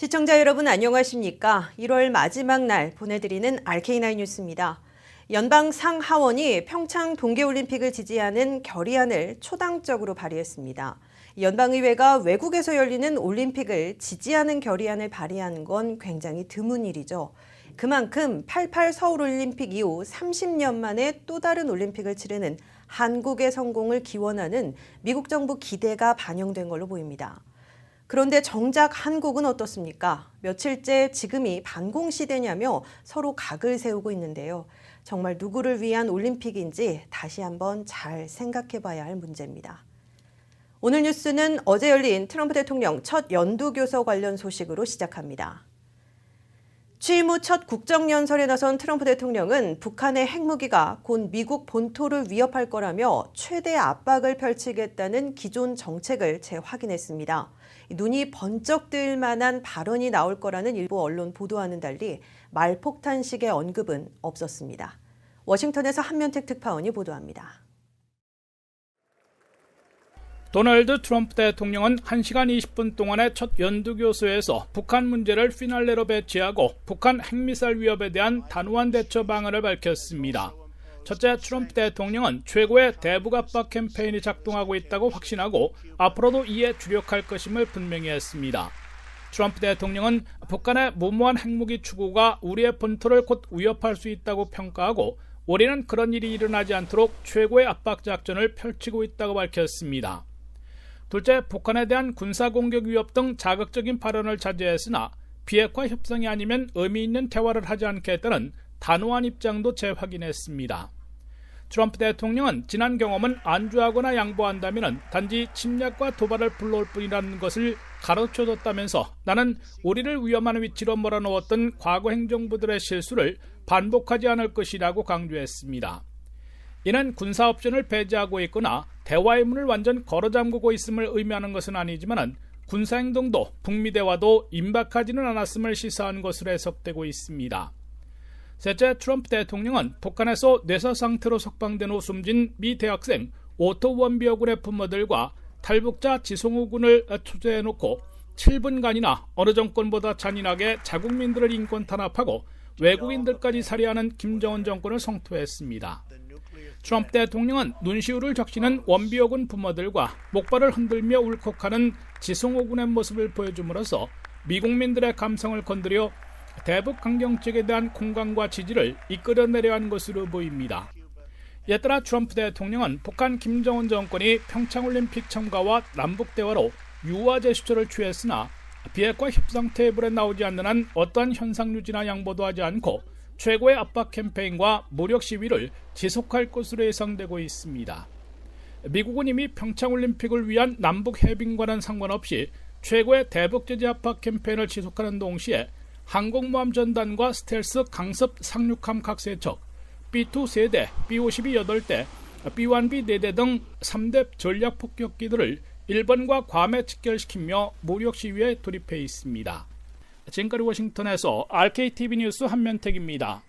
시청자 여러분 안녕하십니까? 1월 마지막 날 보내드리는 RK9 뉴스입니다. 연방 상하원이 평창 동계올림픽을 지지하는 결의안을 초당적으로 발의했습니다. 연방의회가 외국에서 열리는 올림픽을 지지하는 결의안을 발의하는 건 굉장히 드문 일이죠. 그만큼 88 서울올림픽 이후 30년 만에 또 다른 올림픽을 치르는 한국의 성공을 기원하는 미국 정부 기대가 반영된 걸로 보입니다. 그런데 정작 한국은 어떻습니까? 며칠째 지금이 반공시대냐며 서로 각을 세우고 있는데요. 정말 누구를 위한 올림픽인지 다시 한번 잘 생각해 봐야 할 문제입니다. 오늘 뉴스는 어제 열린 트럼프 대통령 첫 연두교서 관련 소식으로 시작합니다. 취임 후 첫 국정연설에 나선 트럼프 대통령은 북한의 핵무기가 곧 미국 본토를 위협할 거라며 최대 압박을 펼치겠다는 기존 정책을 재확인했습니다. 눈이 번쩍 뜰 만한 발언이 나올 거라는 일부 언론 보도와는 달리 말폭탄식의 언급은 없었습니다. 워싱턴에서 한면택 특파원이 보도합니다. 도널드 트럼프 대통령은 1시간 20분 동안의 첫 연두교서에서 북한 문제를 피날레로 배치하고 북한 핵미사일 위협에 대한 단호한 대처 방안을 밝혔습니다. 첫째, 트럼프 대통령은 최고의 대북 압박 캠페인이 작동하고 있다고 확신하고 앞으로도 이에 주력할 것임을 분명히 했습니다. 트럼프 대통령은 북한의 무모한 핵무기 추구가 우리의 본토를 곧 위협할 수 있다고 평가하고 우리는 그런 일이 일어나지 않도록 최고의 압박 작전을 펼치고 있다고 밝혔습니다. 둘째, 북한에 대한 군사공격 위협 등 자극적인 발언을 자제했으나 비핵화 협상이 아니면 의미 있는 대화를 하지 않겠다는 단호한 입장도 재확인했습니다. 트럼프 대통령은 지난 경험은 안주하거나 양보한다면 단지 침략과 도발을 불러올 뿐이라는 것을 가르쳐줬다면서 나는 우리를 위험한 위치로 몰아넣었던 과거 행정부들의 실수를 반복하지 않을 것이라고 강조했습니다. 이는 군사 옵션을 배제하고 있거나 대화의 문을 완전 걸어잠그고 있음을 의미하는 것은 아니지만 군사행동도 북미 대화도 임박하지는 않았음을 시사한 것으로 해석되고 있습니다. 셋째, 트럼프 대통령은 북한에서 뇌사 상태로 석방된 후 숨진 미 대학생 오토 원비어군의 부모들과 탈북자 지송우 군을 초대해놓고 7분간이나 어느 정권보다 잔인하게 자국민들을 인권 탄압하고 외국인들까지 살해하는 김정은 정권을 성토했습니다. 트럼프 대통령은 눈시울을 적시는 원비어군 부모들과 목발을 흔들며 울컥하는 지송우 군의 모습을 보여줌으로써 미국민들의 감성을 건드려 대북 강경책에 대한 공감과 지지를 이끌어내려 한 것으로 보입니다. 이에 따라 트럼프 대통령은 북한 김정은 정권이 평창올림픽 참가와 남북대화로 유화 제스처를 취했으나 비핵화 협상 테이블에 나오지 않는 한 어떠한 현상 유지나 양보도 하지 않고 최고의 압박 캠페인과 무력 시위를 지속할 것으로 예상되고 있습니다. 미국은 이미 평창올림픽을 위한 남북 해빙과는 상관없이 최고의 대북 제재 압박 캠페인을 지속하는 동시에 항공모함 전단과 스텔스 강습 상륙함 각세척, B-2 3대, B-52 8대, B-1B 4대 등 3대 전략 폭격기들을 일본과 괌에 직결시키며 무력 시위에 돌입해 있습니다. 지금까지 워싱턴에서 RKTV 뉴스 한면택입니다.